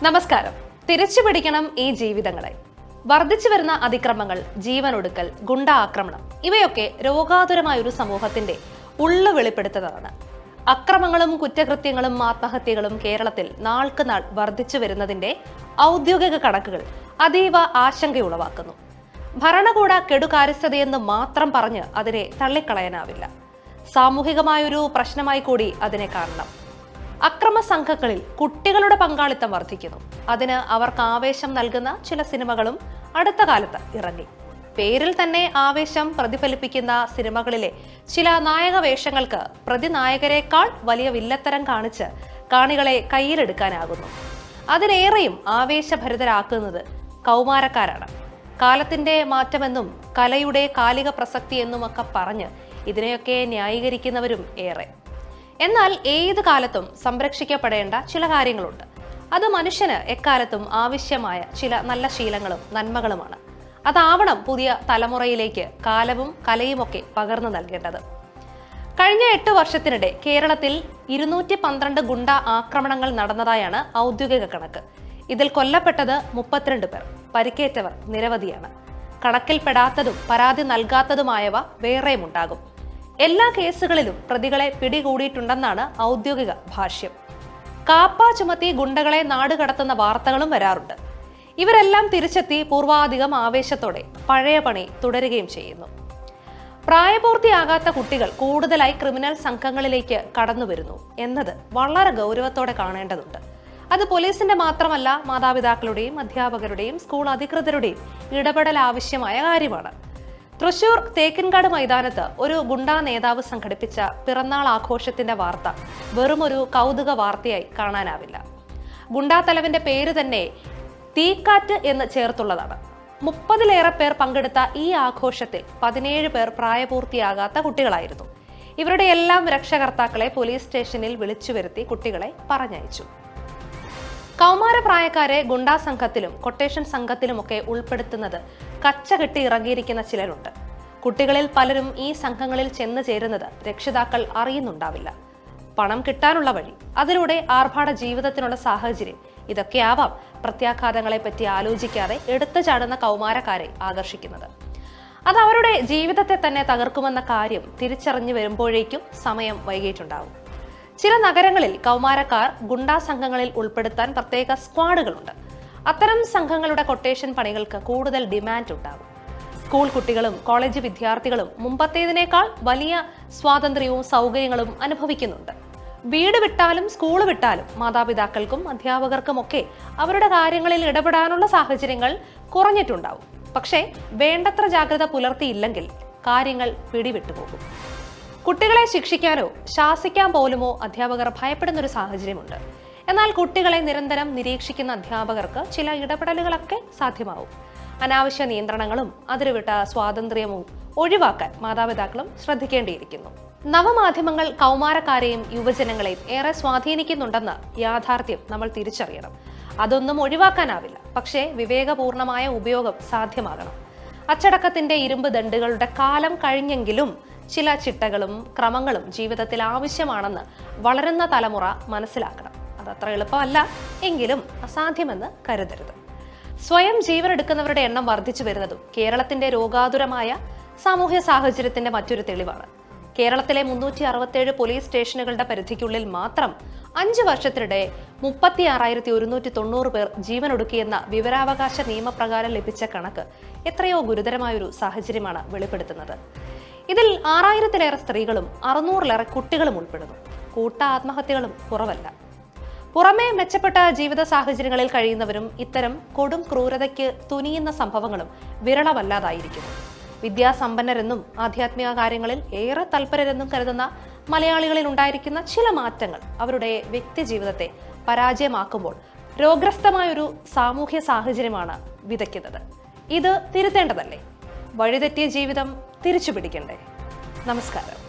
നമസ്കാരം. തിരിച്ചുപിടിക്കണം ഈ ജീവിതങ്ങളെ. വർദ്ധിച്ചു വരുന്ന അതിക്രമങ്ങൾ, ജീവനൊടുക്കൽ, ഗുണ്ട ആക്രമണം ഇവയൊക്കെ രോഗാതുരമായ ഒരു സമൂഹത്തിന്റെ ഉള്ളു വെളിപ്പെടുത്തുന്നതാണ്. അക്രമങ്ങളും കുറ്റകൃത്യങ്ങളും ആത്മഹത്യകളും കേരളത്തിൽ നാൾക്ക് നാൾ വർദ്ധിച്ചു വരുന്നതിന്റെ ഔദ്യോഗിക കണക്കുകൾ അതീവ ആശങ്കയുളവാക്കുന്നു. ഭരണകൂട കെടുകാര്യസ്ഥതയെന്ന് മാത്രം പറഞ്ഞ് അതിനെ തള്ളിക്കളയാനാവില്ല. സാമൂഹികമായൊരു പ്രശ്നമായി കൂടി അതിനെ കാണണം. അക്രമ സംഘങ്ങളിൽ കുട്ടികളുടെ പങ്കാളിത്തം വർദ്ധിക്കുന്നു. അതിന് അവർക്ക് ആവേശം നൽകുന്ന ചില സിനിമകളും അടുത്ത കാലത്ത് ഇറങ്ങി. പേരിൽ തന്നെ ആവേശം പ്രതിഫലിപ്പിക്കുന്ന സിനിമകളിലെ ചില നായക വേഷങ്ങൾക്ക് പ്രതിനായകരെക്കാൾ വലിയ വില്ലത്തരം കാണിച്ച് കാണികളെ കയ്യിലെടുക്കാനാകുന്നു. അതിലേറെയും ആവേശഭരിതരാക്കുന്നത് കൗമാരക്കാരാണ്. കാലത്തിന്റെ മാറ്റമെന്നും കലയുടെ കാലിക പ്രസക്തി എന്നുമൊക്കെ പറഞ്ഞ് ഇതിനെയൊക്കെ ന്യായീകരിക്കുന്നവരും ഏറെ. എന്നാൽ ഏത് കാലത്തും സംരക്ഷിക്കപ്പെടേണ്ട ചില കാര്യങ്ങളുണ്ട്. അത് മനുഷ്യന് എക്കാലത്തും ആവശ്യമായ ചില നല്ല ശീലങ്ങളും നന്മകളുമാണ്. അതാവണം പുതിയ തലമുറയിലേക്ക് കാലവും കലയുമൊക്കെ പകർന്നു നൽകേണ്ടത്. കഴിഞ്ഞ 8 വർഷത്തിനിടെ കേരളത്തിൽ 212 ഗുണ്ട ആക്രമണങ്ങൾ നടന്നതായാണ് ഔദ്യോഗിക കണക്ക്. ഇതിൽ കൊല്ലപ്പെട്ടത് 32 പേർ, പരിക്കേറ്റവർ നിരവധിയാണ്. കണക്കിൽപ്പെടാത്തതും പരാതി നൽകാത്തതുമായവ വേറെയുമുണ്ടാകും. എല്ലാ കേസുകളിലും പ്രതികളെ പിടികൂടിയിട്ടുണ്ടെന്നാണ് ഔദ്യോഗിക ഭാഷ്യം. കാപ്പ ചുമത്തി ഗുണ്ടകളെ നാടുകടത്തുന്ന വാർത്തകളും വരാറുണ്ട്. ഇവരെല്ലാം തിരിച്ചെത്തി പൂർവാധികം ആവേശത്തോടെ പഴയ പണി തുടരുകയും ചെയ്യുന്നു. പ്രായപൂർത്തിയാകാത്ത കുട്ടികൾ കൂടുതലായി ക്രിമിനൽ സംഘങ്ങളിലേക്ക് കടന്നുവരുന്നു എന്നത് വളരെ ഗൗരവത്തോടെ കാണേണ്ടതുണ്ട്. അത് പോലീസിന്റെ മാത്രമല്ല, മാതാപിതാക്കളുടെയും അധ്യാപകരുടെയും സ്കൂൾ അധികൃതരുടെയും ഇടപെടൽ ആവശ്യമായ കാര്യമാണ്. തൃശൂർ തേക്കിൻകാട് മൈതാനത്ത് ഒരു ഗുണ്ടാ നേതാവ് സംഘടിപ്പിച്ച പിറന്നാൾ ആഘോഷത്തിന്റെ വാർത്ത വെറുമൊരു കൗതുക വാർത്തയായി കാണാനാവില്ല. ഗുണ്ടാ തലവന്റെ പേര് തന്നെ തീക്കാറ്റ് എന്ന് ചേർത്തുള്ളതാണ്. 30-ലേറെ പേർ പങ്കെടുത്ത ഈ ആഘോഷത്തിൽ 17 പേർ പ്രായപൂർത്തിയാകാത്ത കുട്ടികളായിരുന്നു. ഇവരുടെ എല്ലാം രക്ഷകർത്താക്കളെ പോലീസ് സ്റ്റേഷനിൽ വിളിച്ചു വരുത്തി കുട്ടികളെ പറഞ്ഞയച്ചു. കൗമാരപ്രായക്കാരെ ഗുണ്ടാ സംഘത്തിലും കൊട്ടേഷൻ സംഘത്തിലുമൊക്കെ ഉൾപ്പെടുത്തുന്നത് കച്ചകെട്ടി ഇറങ്ങിയിരിക്കുന്ന ചിലരുണ്ട്. കുട്ടികളിൽ പലരും ഈ സംഘങ്ങളിൽ ചെന്ന് ചേരുന്നത് രക്ഷിതാക്കൾ അറിയുന്നുണ്ടാവില്ല. പണം കിട്ടാനുള്ള വഴി, അതിലൂടെ ആർഭാട ജീവിതത്തിനുള്ള സാഹചര്യം, ഇതൊക്കെയാവാം പ്രത്യാഘാതങ്ങളെ പറ്റി ആലോചിക്കാതെ എടുത്തു ചാടുന്ന കൗമാരക്കാരെ ആകർഷിക്കുന്നത്. അത് അവരുടെ ജീവിതത്തെ തന്നെ തകർക്കുമെന്ന കാര്യം തിരിച്ചറിഞ്ഞു വരുമ്പോഴേക്കും സമയം വൈകിയിട്ടുണ്ടാവും. ചില നഗരങ്ങളിൽ കൗമാരക്കാർ ഗുണ്ടാ സംഘങ്ങളിൽ ഉൾപ്പെടുത്താൻ പ്രത്യേക സ്ക്വാഡുകളുണ്ട്. അത്തരം സംഘങ്ങളുടെ കൊട്ടേഷൻ പണികൾക്ക് കൂടുതൽ ഡിമാൻഡ് ഉണ്ടാകും. സ്കൂൾ കുട്ടികളും കോളേജ് വിദ്യാർത്ഥികളും മുമ്പത്തേതിനേക്കാൾ വലിയ സ്വാതന്ത്ര്യവും സൗകര്യങ്ങളും അനുഭവിക്കുന്നുണ്ട്. വീട് വിട്ടാലും സ്കൂൾ വിട്ടാലും മാതാപിതാക്കൾക്കും അധ്യാപകർക്കുമൊക്കെ അവരുടെ കാര്യങ്ങളിൽ ഇടപെടാനുള്ള സാഹചര്യങ്ങൾ കുറഞ്ഞിട്ടുണ്ടാവും. പക്ഷേ വേണ്ടത്ര ജാഗ്രത പുലർത്തിയില്ലെങ്കിൽ കാര്യങ്ങൾ പിടിവിട്ടുപോകും. കുട്ടികളെ ശിക്ഷിക്കാനോ ശാസിക്കാൻ പോലുമോ അധ്യാപകർ ഭയപ്പെടുന്നൊരു സാഹചര്യമുണ്ട്. എന്നാൽ കുട്ടികളെ നിരന്തരം നിരീക്ഷിക്കുന്ന അധ്യാപകർക്ക് ചില ഇടപെടലുകളൊക്കെ സാധ്യമാവും. അനാവശ്യ നിയന്ത്രണങ്ങളും അതിരുവിട്ട സ്വാതന്ത്ര്യവും ഒഴിവാക്കാൻ മാതാപിതാക്കളും ശ്രദ്ധിക്കേണ്ടിയിരിക്കുന്നു. നവമാധ്യമങ്ങൾ കൗമാരക്കാരെയും യുവജനങ്ങളെയും ഏറെ സ്വാധീനിക്കുന്നുണ്ടെന്ന യാഥാർത്ഥ്യം നമ്മൾ തിരിച്ചറിയണം. അതൊന്നും ഒഴിവാക്കാനാവില്ല. പക്ഷേ വിവേകപൂർണമായ ഉപയോഗം സാധ്യമാകണം. അച്ചടക്കത്തിന്റെ ഇരുമ്പ് ദണ്ടുകളുടെ കാലം കഴിഞ്ഞെങ്കിലും ചില ചിട്ടകളും ക്രമങ്ങളും ജീവിതത്തിൽ ആവശ്യമാണെന്ന് വളരുന്ന തലമുറ മനസ്സിലാക്കണം. അതത്ര എളുപ്പമല്ല, എങ്കിലും അസാധ്യമെന്ന് കരുതരുത്. സ്വയം ജീവനെടുക്കുന്നവരുടെ എണ്ണം വർദ്ധിച്ചു വരുന്നതും കേരളത്തിന്റെ രോഗാതുരമായ സാമൂഹ്യ സാഹചര്യത്തിന്റെ മറ്റൊരു തെളിവാണ്. കേരളത്തിലെ 367 പോലീസ് സ്റ്റേഷനുകളുടെ പരിധിക്കുള്ളിൽ മാത്രം 5 വർഷത്തിനിടെ 36,190 പേർ ജീവനൊടുക്കിയെന്ന വിവരാവകാശ നിയമപ്രകാരം ലഭിച്ച കണക്ക് എത്രയോ ഗുരുതരമായൊരു സാഹചര്യമാണ് വെളിപ്പെടുത്തുന്നത്. ഇതിൽ 6000-ലേറെ സ്ത്രീകളും 600-ലേറെ കുട്ടികളും ഉൾപ്പെടുന്നു. കൂട്ട ആത്മഹത്യകളും കുറവല്ല. പുറമേ മെച്ചപ്പെട്ട ജീവിത സാഹചര്യങ്ങളിൽ കഴിയുന്നവരും ഇത്തരം കൊടും ക്രൂരതയ്ക്ക് തുനിയുന്ന സംഭവങ്ങളും വിരളമല്ലാതായിരിക്കുന്നു. വിദ്യാസമ്പന്നരെന്നും ആധ്യാത്മിക കാര്യങ്ങളിൽ ഏറെ തൽപരരെന്നും കരുതുന്ന മലയാളികളിൽ ഉണ്ടായിരിക്കുന്ന ചില മാറ്റങ്ങൾ അവരുടെ വ്യക്തി ജീവിതത്തെ പരാജയമാക്കുമ്പോൾ രോഗഗ്രസ്തമായൊരു സാമൂഹ്യ സാഹചര്യമാണ് വിതയ്ക്കുന്നത്. ഇത് തിരുത്തേണ്ടതല്ലേ? വഴിതെറ്റിയ ജീവിതം തിരിച്ചു പിടിക്കണ്ടേ? നമസ്കാരം.